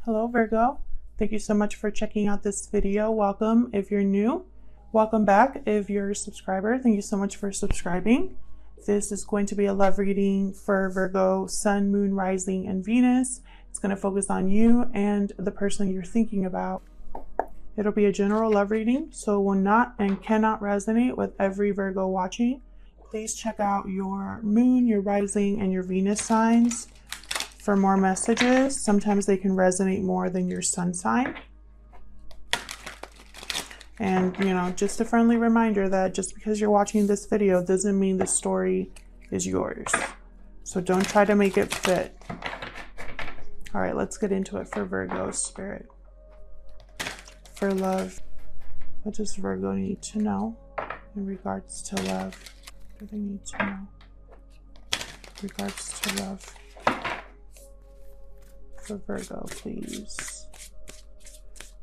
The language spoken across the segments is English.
Hello Virgo, thank you so much for checking out this video. Welcome if you're new. Welcome back if you're a subscriber. Thank you so much for subscribing. This is going to be a love reading for Virgo, Sun, Moon, Rising, and Venus. It's going to focus on you and the person you're thinking about. It'll be a general love reading, so it will not and cannot resonate with every Virgo watching. Please check out your Moon, your Rising, and your Venus signs for more messages. Sometimes they can resonate more than your sun sign. And, just a friendly reminder that just because you're watching this video doesn't mean the story is yours. So don't try to make it fit. All right, let's get into it for Virgo spirit. For love, what does Virgo need to know in regards to love? What do they need to know in regards to love? For Virgo, please.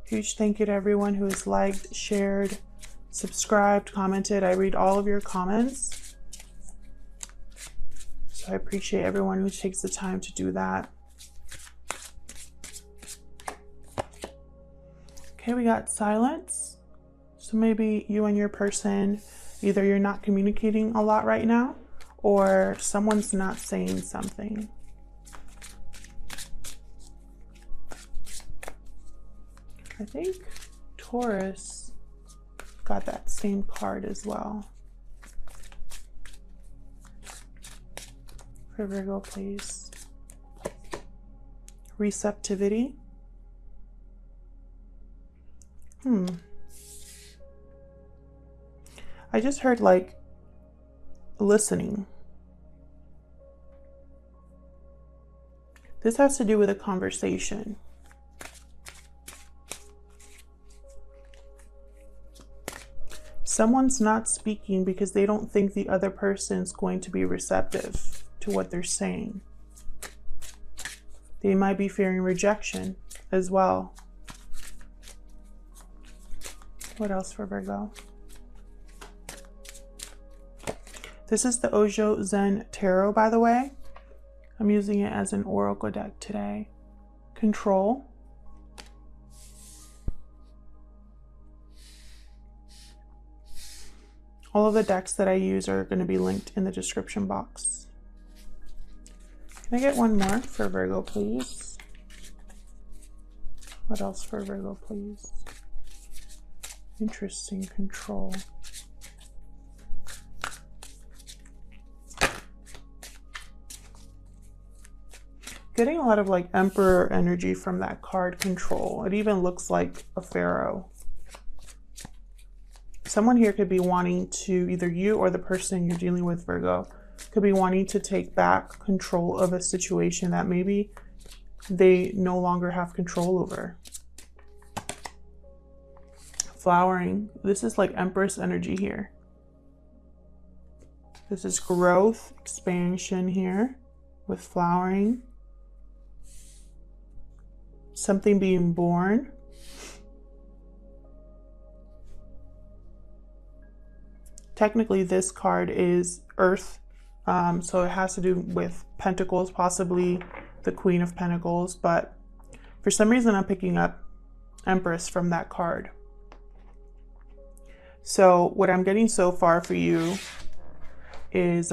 Huge thank you to everyone who has liked, shared, subscribed, commented. I read all of your comments, so I appreciate everyone who takes the time to do that. Okay, we got silence. So maybe you and your person, either you're not communicating a lot right now, or someone's not saying something. I think Taurus got that same card as well. For Virgo, please. Receptivity. I just heard like listening. This has to do with a conversation. Someone's not speaking because they don't think the other person's going to be receptive to what they're saying. They might be fearing rejection as well. What else for Virgo? This is the Ojo Zen Tarot, by the way. I'm using it as an oracle deck today. Control. All of the decks that I use are going to be linked in the description box. Can I get one more for Virgo, please? What else for Virgo, please? Interesting. Control. Getting a lot of like Emperor energy from that card, Control. It even looks like a pharaoh. Someone here could be wanting to, either you or the person you're dealing with, Virgo, could be wanting to take back control of a situation that maybe they no longer have control over. Flowering. This is like Empress energy here. This is growth, expansion here with flowering. Something being born. Technically, this card is Earth, so it has to do with Pentacles, possibly the Queen of Pentacles, but for some reason I'm picking up Empress from that card. So what I'm getting so far for you is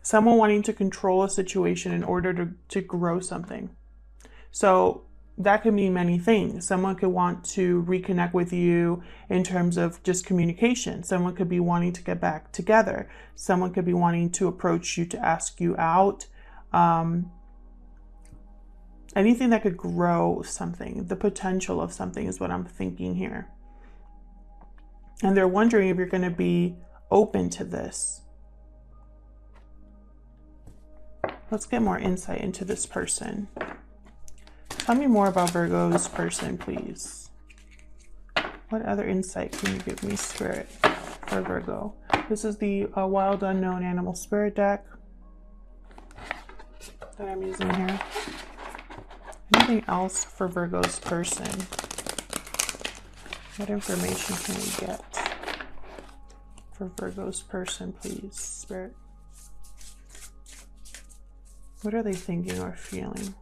someone wanting to control a situation in order to grow something. So that could mean many things. Someone could want to reconnect with you in terms of just communication. Someone could be wanting to get back together. Someone could be wanting to approach you to ask you out. Anything that could grow something. The potential of something is what I'm thinking here. And they're wondering if you're going to be open to this. Let's get more insight into this person. Tell me more about Virgo's person, please. What other insight can you give me, Spirit, for Virgo? This is the Wild Unknown Animal Spirit deck that I'm using here. Anything else for Virgo's person? What information can we get For Virgo's person, please, Spirit. What are they thinking or feeling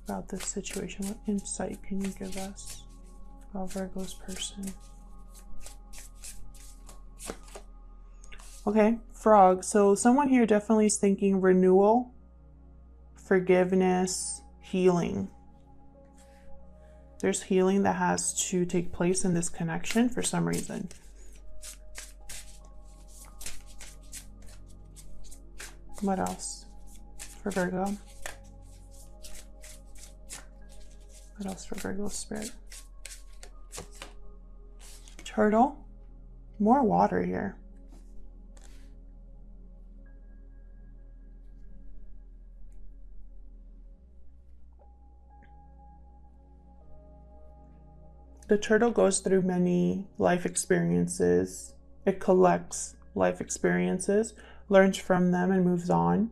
about this situation? What insight can you give us about Virgo's person? Okay, frog. So someone here definitely is thinking renewal, forgiveness, healing. There's healing that has to take place in this connection for some reason. What else for Virgo? What else for Virgo spirit? Turtle. More water here. The turtle goes through many life experiences. It collects life experiences, learns from them, and moves on.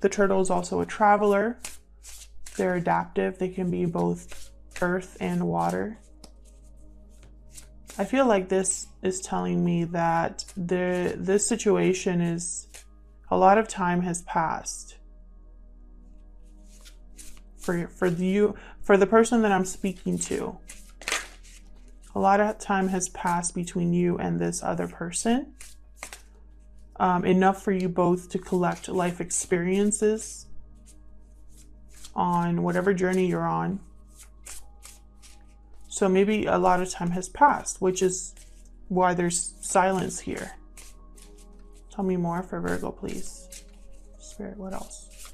The turtle is also a traveler. They're adaptive. They can be both earth and water. I feel like this is telling me that this situation is, a lot of time has passed. For the person that I'm speaking to. A lot of time has passed between you and this other person. Enough for you both to collect life experiences on whatever journey you're on. So maybe a lot of time has passed, which is why there's silence here. Tell me more for Virgo, please. Spirit, what else?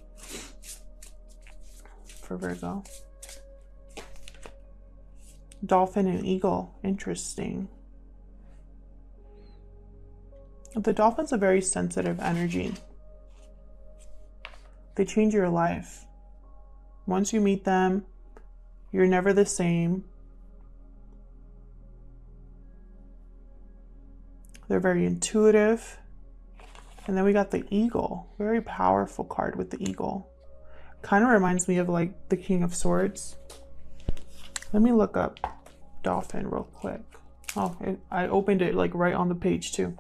For Virgo. Dolphin and eagle, interesting. The dolphin's a very sensitive energy. They change your life. Once you meet them, you're never the same. They're very intuitive. And then we got the eagle, very powerful card with the eagle. Kind of reminds me of like the King of Swords. Let me look up dolphin real quick. Oh, I opened it like right on the page too.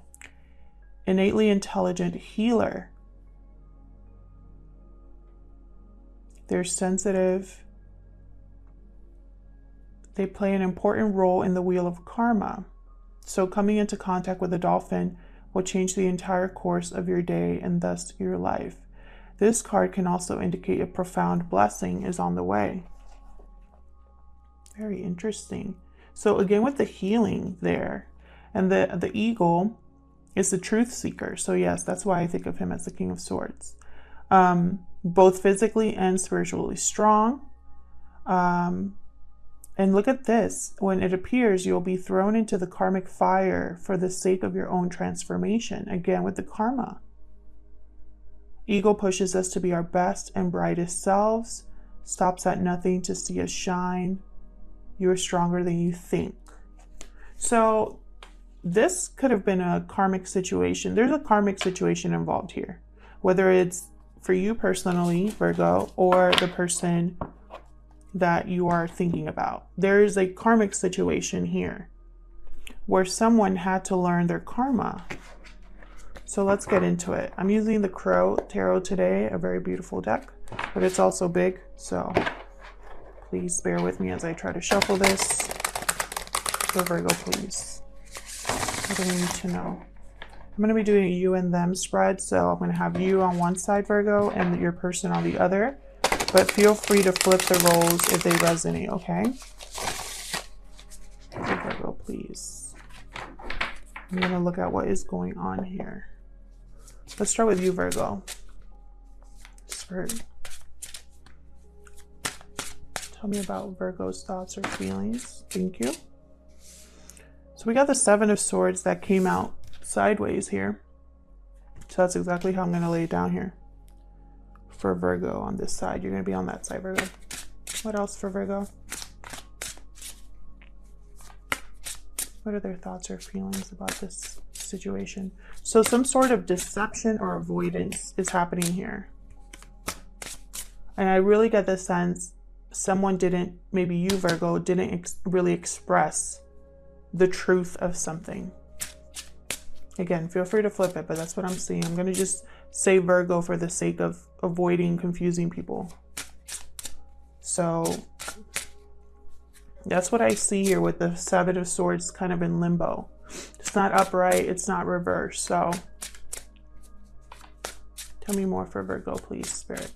Innately intelligent healer. They're sensitive. They play an important role in the wheel of karma. So coming into contact with a dolphin will change the entire course of your day and thus your life. This card can also indicate a profound blessing is on the way. Very interesting. So again, with the healing there, and the eagle is the truth seeker. So yes, that's why I think of him as the King of Swords. Both physically and spiritually strong. And look at this. When it appears, you'll be thrown into the karmic fire for the sake of your own transformation. Again, with the karma. Eagle pushes us to be our best and brightest selves. Stops at nothing to see us shine. You are stronger than you think. So this could have been a karmic situation. There's a karmic situation involved here. Whether it's for you personally, Virgo, or the person that you are thinking about. There is a karmic situation here where someone had to learn their karma. So let's get into it. I'm using the Crow Tarot today, a very beautiful deck, but it's also big. So please bear with me as I try to shuffle this. So Virgo, please. What do we need to know? I'm going to be doing a you and them spread. So I'm going to have you on one side, Virgo, and your person on the other. But feel free to flip the roles if they resonate, okay? Virgo, please. I'm going to look at what is going on here. Let's start with you, Virgo. Spirit. Tell me about Virgo's thoughts or feelings. Thank you. So we got the Seven of Swords that came out sideways here. So that's exactly how I'm going to lay it down here. For Virgo on this side. You're going to be on that side, Virgo. What else for Virgo? What are their thoughts or feelings about this situation? So some sort of deception or avoidance is happening here. And I really get the sense someone didn't, maybe you, Virgo, didn't really express the truth of something. Again, feel free to flip it, but that's what I'm seeing. I'm going to just say Virgo for the sake of avoiding confusing people. So that's what I see here with the Seven of Swords kind of in limbo. It's not upright, it's not reversed. So tell me more for Virgo, please, Spirit.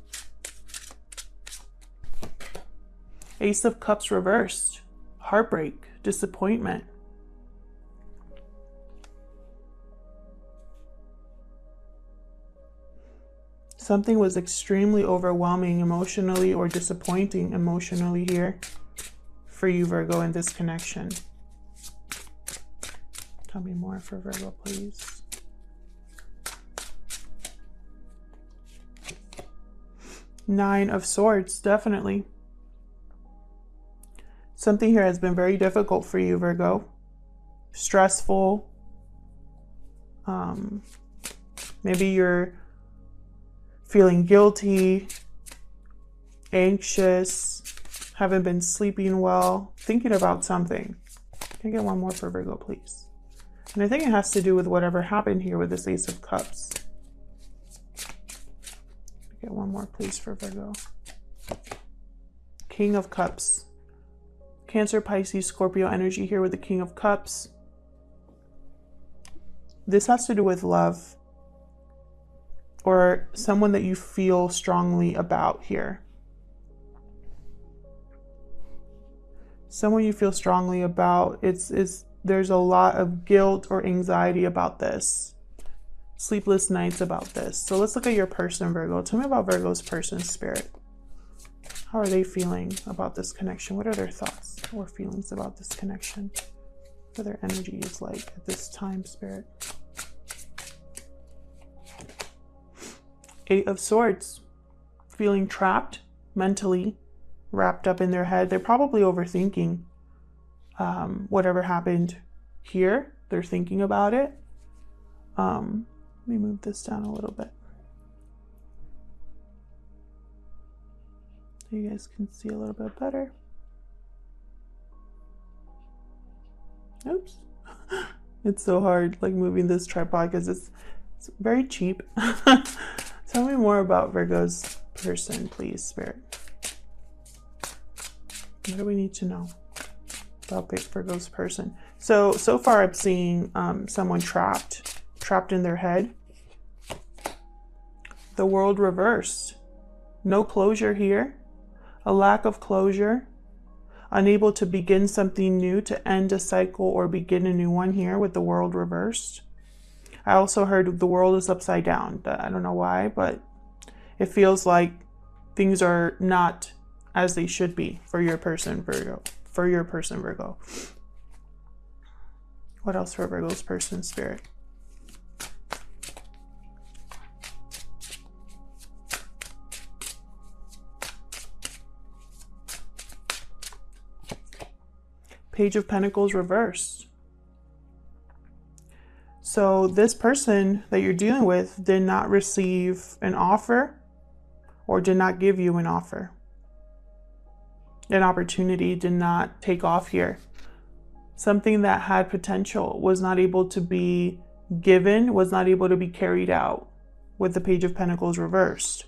Ace of Cups reversed. Heartbreak, disappointment. Something was extremely overwhelming emotionally or disappointing emotionally here for you, Virgo, in this connection. Tell me more for Virgo, please. Nine of Swords, definitely. Something here has been very difficult for you, Virgo. Stressful. Maybe you're feeling guilty, anxious, haven't been sleeping well, thinking about something. Can I get one more for Virgo, please? And I think it has to do with whatever happened here with this Ace of Cups. Get one more, please, for Virgo. King of Cups. Cancer, Pisces, Scorpio energy here with the King of Cups. This has to do with love or someone that you feel strongly about here. Someone you feel strongly about. There's a lot of guilt or anxiety about this. Sleepless nights about this. So let's look at your person, Virgo. Tell me about Virgo's person, Spirit. How are they feeling about this connection? What are their thoughts or feelings about this connection? What are their energy is like at this time, Spirit? Eight of Swords. Feeling trapped mentally, wrapped up in their head. They're probably overthinking whatever happened here. They're thinking about it. Let me move this down a little bit so you guys can see a little bit better. Oops. It's so hard like moving this tripod because it's very cheap. Tell me more about Virgo's person, please, Spirit. What do we need to know about Virgo's person? So far I'm seeing someone trapped in their head. The World reversed. No closure here. A lack of closure. Unable to begin something new, to end a cycle or begin a new one here with the World reversed. I also heard the world is upside down. I don't know why, but it feels like things are not as they should be for your person, Virgo. For your person, Virgo. What else for Virgo's person, Spirit? Page of Pentacles reversed. So this person that you're dealing with did not receive an offer or did not give you an offer. An opportunity did not take off here. Something that had potential was not able to be given, was not able to be carried out with the Page of Pentacles reversed.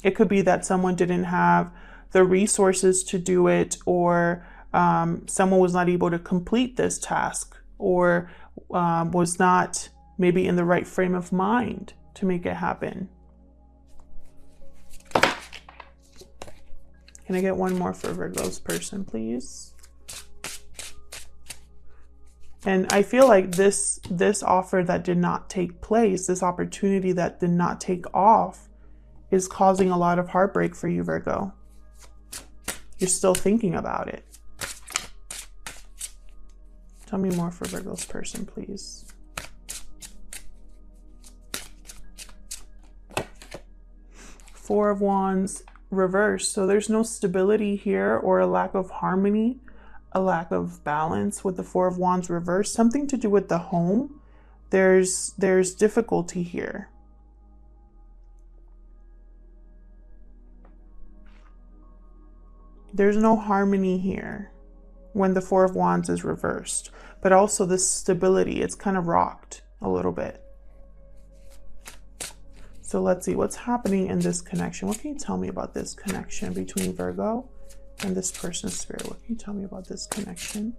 It could be that someone didn't have the resources to do it, or someone was not able to complete this task, or was not maybe in the right frame of mind to make it happen. Can I get one more for Virgo's person, please? And I feel like this offer that did not take place, this opportunity that did not take off, is causing a lot of heartbreak for you, Virgo. You're still thinking about it. Tell me more for Virgo's person, please. Four of Wands reversed. So there's no stability here, or a lack of harmony, a lack of balance with the Four of Wands reversed. Something to do with the home. There's difficulty here. There's no harmony here when the Four of Wands is reversed, but also the stability. It's kind of rocked a little bit. So let's see what's happening in this connection. What can you tell me about this connection between Virgo and this person's spirit? What can you tell me about this connection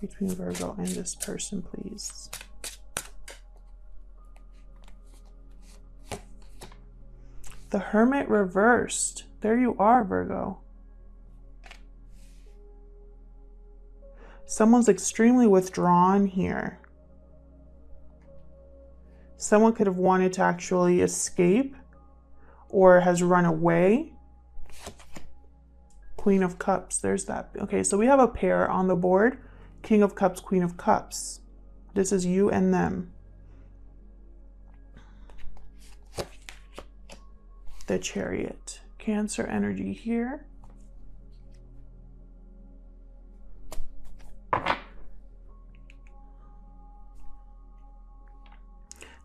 between Virgo and this person, please? The Hermit reversed. There you are, Virgo. Someone's extremely withdrawn here. Someone could have wanted to actually escape or has run away. Queen of Cups, there's that. Okay, so we have a pair on the board. King of Cups, Queen of Cups. This is you and them. The Chariot. Cancer energy here.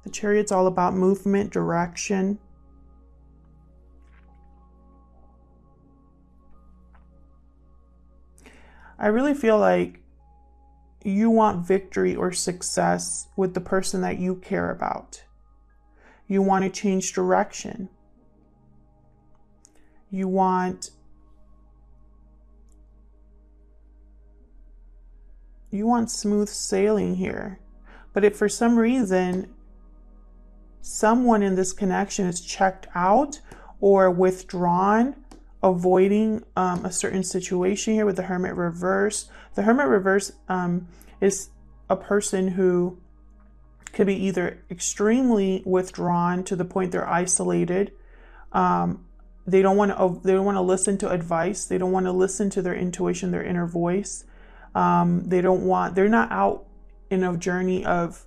The Chariot's all about movement, direction. I really feel like you want victory or success with the person that you care about. You want to change direction. You want smooth sailing here. But if for some reason someone in this connection is checked out or withdrawn, avoiding a certain situation here with the Hermit reverse. The Hermit reverse is a person who could be either extremely withdrawn to the point they're isolated. They don't want to listen to advice. They don't want to listen to their intuition, their inner voice. They're not out in a journey of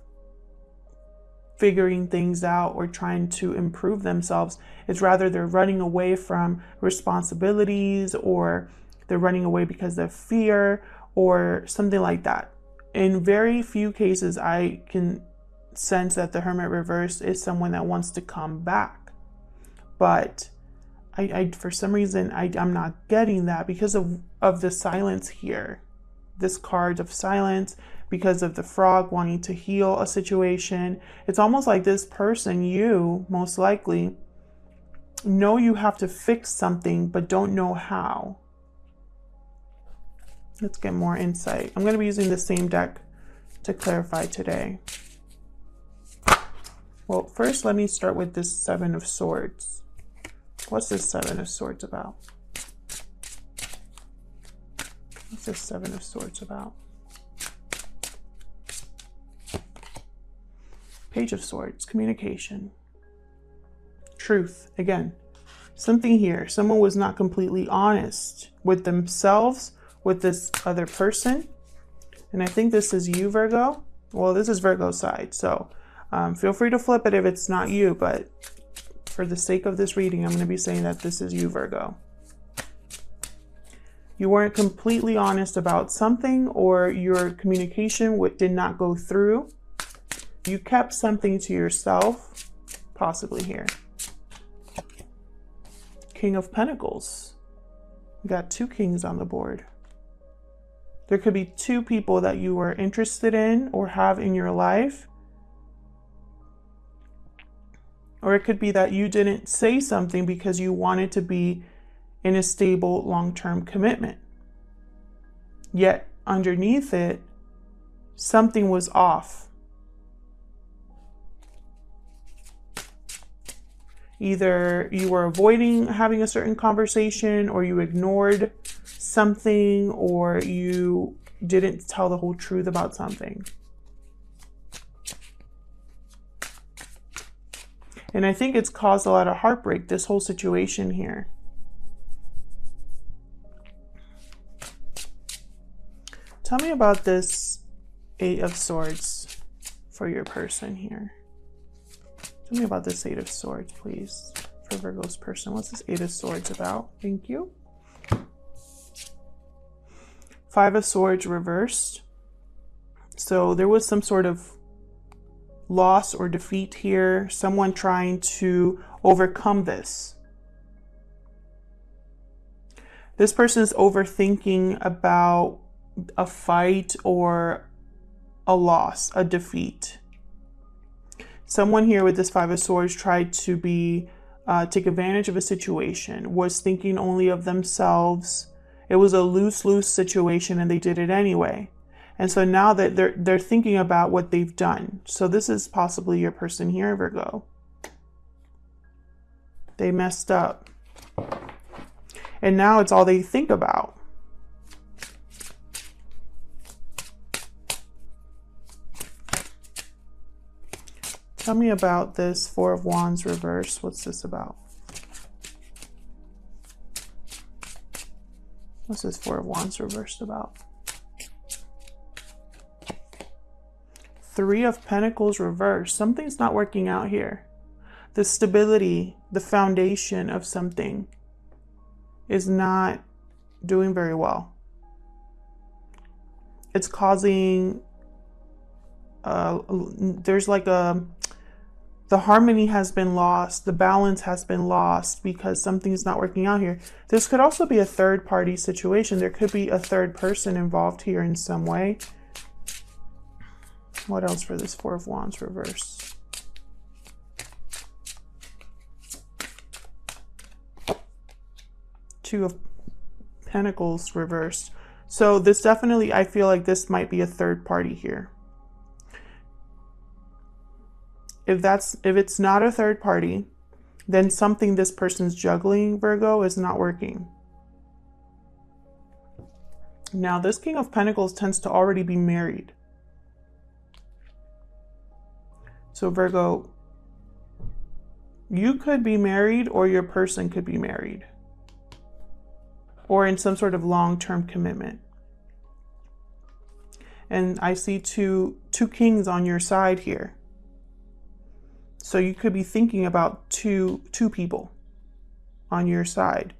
figuring things out or trying to improve themselves. It's rather they're running away from responsibilities, or they're running away because of fear or something like that. In very few cases, I can sense that the Hermit reverse is someone that wants to come back. But I for some reason, I'm not getting that because of the silence here. This card of silence, because of the frog wanting to heal a situation. It's almost like this person, you most likely know you have to fix something, but don't know how. Let's get more insight. I'm going to be using the same deck to clarify today. Well, first, let me start with this Seven of Swords. What's this Seven of Swords about? What's this Seven of Swords about? Page of Swords, communication. Truth, again. Something here. Someone was not completely honest with themselves, with this other person. And I think this is you, Virgo. Well, this is Virgo's side, so feel free to flip it if it's not you, but for the sake of this reading, I'm going to be saying that this is you, Virgo. You weren't completely honest about something, or your communication did not go through. You kept something to yourself, possibly here. King of Pentacles. We got two kings on the board. There could be two people that you were interested in or have in your life. Or it could be that you didn't say something because you wanted to be in a stable long-term commitment. Yet underneath it, something was off. Either you were avoiding having a certain conversation, or you ignored something, or you didn't tell the whole truth about something. And I think it's caused a lot of heartbreak, this whole situation here. Tell me about this Eight of Swords for your person here. Tell me about this Eight of Swords, please, for Virgo's person. What's this Eight of Swords about? Thank you. Five of Swords reversed. So there was some sort of loss or defeat here. Someone trying to overcome this. This person is overthinking about a fight or a loss, a defeat. Someone here with this Five of Swords tried to take advantage of a situation, was thinking only of themselves. It was a lose-lose situation and they did it anyway. And so now that they're thinking about what they've done. So this is possibly your person here, Virgo. They messed up. And now it's all they think about. Tell me about this Four of Wands reverse. What's this about? What's this Four of Wands reversed about? Three of Pentacles reversed. Something's not working out here. The stability, the foundation of something is not doing very well. It's causing, there's like the harmony has been lost, the balance has been lost because something's not working out here. This could also be a third party situation. There could be a third person involved here in some way. What else for this Four of Wands reverse? Two of Pentacles reversed. So this definitely, I feel like this might be a third party here. If it's not a third party, then something this person's juggling, Virgo, is not working. Now, this King of Pentacles tends to already be married. So Virgo, you could be married or your person could be married or in some sort of long-term commitment. And I see two kings on your side here. So you could be thinking about two people on your side.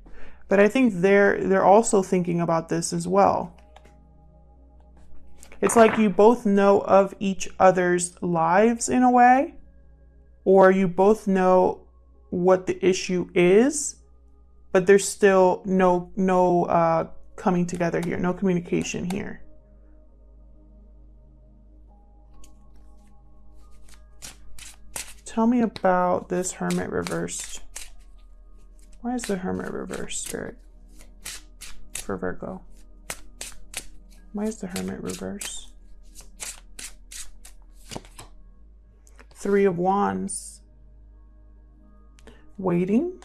But I think they're also thinking about this as well. It's like you both know of each other's lives in a way, or you both know what the issue is, but there's still no coming together here, no communication here. Tell me about this Hermit reversed. Why is the Hermit reversed, Spirit, for Virgo? Why is the Hermit reversed? Three of Wands. Waiting?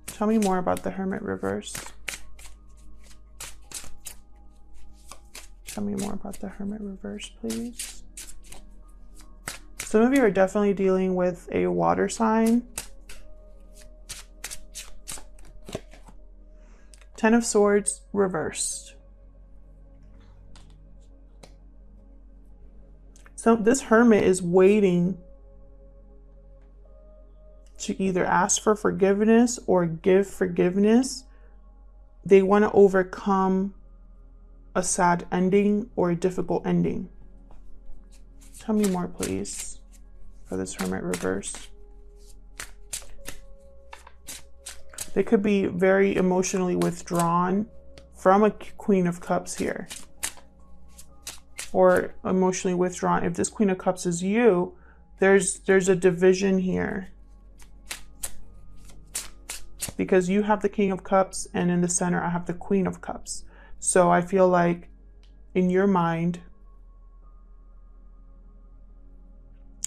Tell me more about the Hermit reversed. Tell me more about the Hermit reversed, please. Some of you are definitely dealing with a water sign. Ten of Swords reversed. So this Hermit is waiting to either ask for forgiveness or give forgiveness. They want to overcome a sad ending or a difficult ending. Tell me more, please, for this Hermit reverse. They could be very emotionally withdrawn from a Queen of Cups here. Or emotionally withdrawn. If this Queen of Cups is you, there's a division here. Because you have the King of Cups and in the center I have the Queen of Cups. So I feel like in your mind,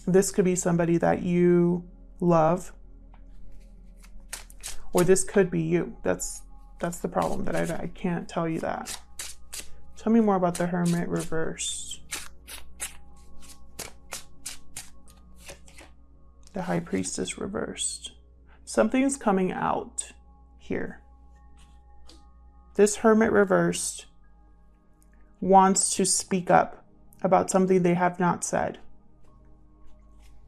this could be somebody that you love. Or this could be you. That's the problem, that I can't tell you that. Tell me more about the Hermit reverse. The High Priestess reversed. Something's coming out here. This Hermit reversed wants to speak up about something they have not said.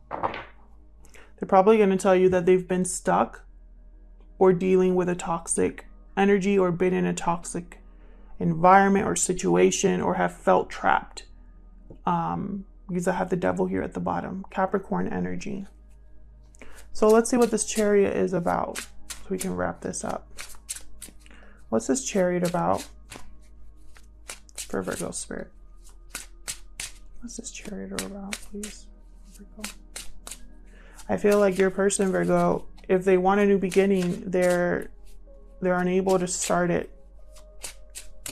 They're probably going to tell you that they've been stuck or dealing with a toxic energy or been in a toxic environment or situation or have felt trapped. Because I have the Devil here at the bottom. Capricorn energy. So let's see what this Chariot is about so we can wrap this up. What's this Chariot about? for Virgo spirit. What's this Chariot about, please? Virgo. I feel like your person, Virgo, if they want a new beginning, they're unable to start it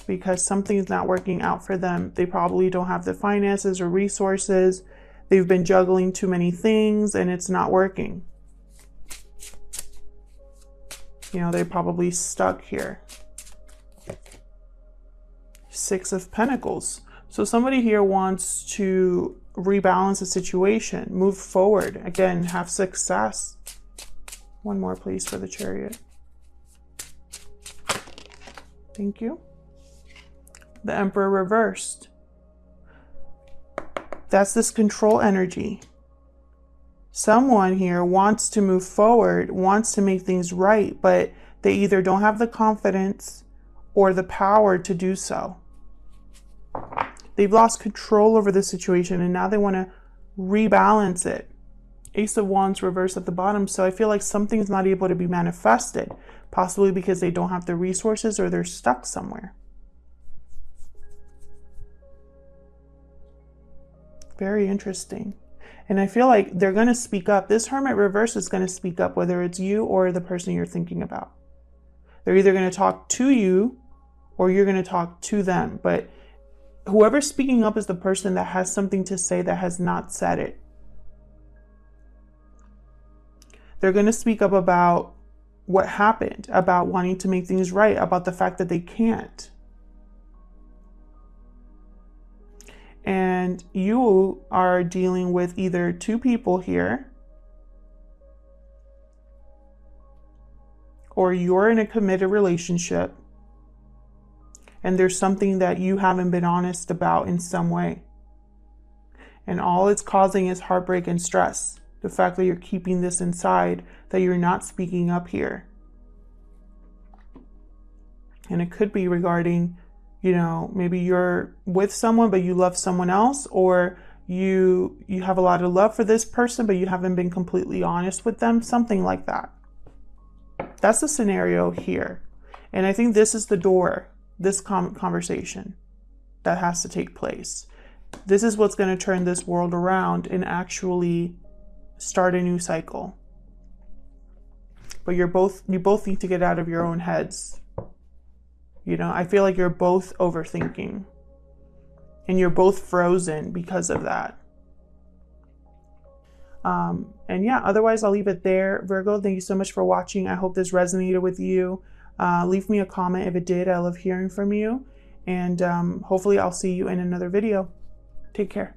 because something's not working out for them. They probably don't have the finances or resources. They've been juggling too many things and it's not working. You know, they're probably stuck here. Six of Pentacles. So somebody here wants to rebalance the situation, move forward, again, have success. One more, please, for the Chariot. Thank you. The Emperor reversed. That's this control energy. Someone here wants to move forward, wants to make things right, but they either don't have the confidence or the power to do so. They've lost control over the situation and now they want to rebalance it. Ace of Wands reversed at the bottom. So I feel like something's not able to be manifested, possibly because they don't have the resources or they're stuck somewhere. Very interesting. And I feel like they're going to speak up. This Hermit reverse is going to speak up, whether it's you or the person you're thinking about. They're either going to talk to you or you're going to talk to them. But whoever's speaking up is the person that has something to say that has not said it. They're going to speak up about what happened, about wanting to make things right, about the fact that they can't. And you are dealing with either two people here, or you're in a committed relationship and there's something that you haven't been honest about in some way. And all it's causing is heartbreak and stress. The fact that you're keeping this inside, that you're not speaking up here. And it could be regarding, you know, maybe you're with someone, but you love someone else, or you have a lot of love for this person, but you haven't been completely honest with them, something like that. That's the scenario here. And I think this is the door, this conversation that has to take place. This is what's going to turn this world around and actually start a new cycle. But you both need to get out of your own heads. You know, I feel like you're both overthinking and you're both frozen because of that. And yeah, otherwise I'll leave it there. Virgo, thank you so much for watching. I hope this resonated with you. Leave me a comment if it did. I love hearing from you. And hopefully I'll see you in another video. Take care.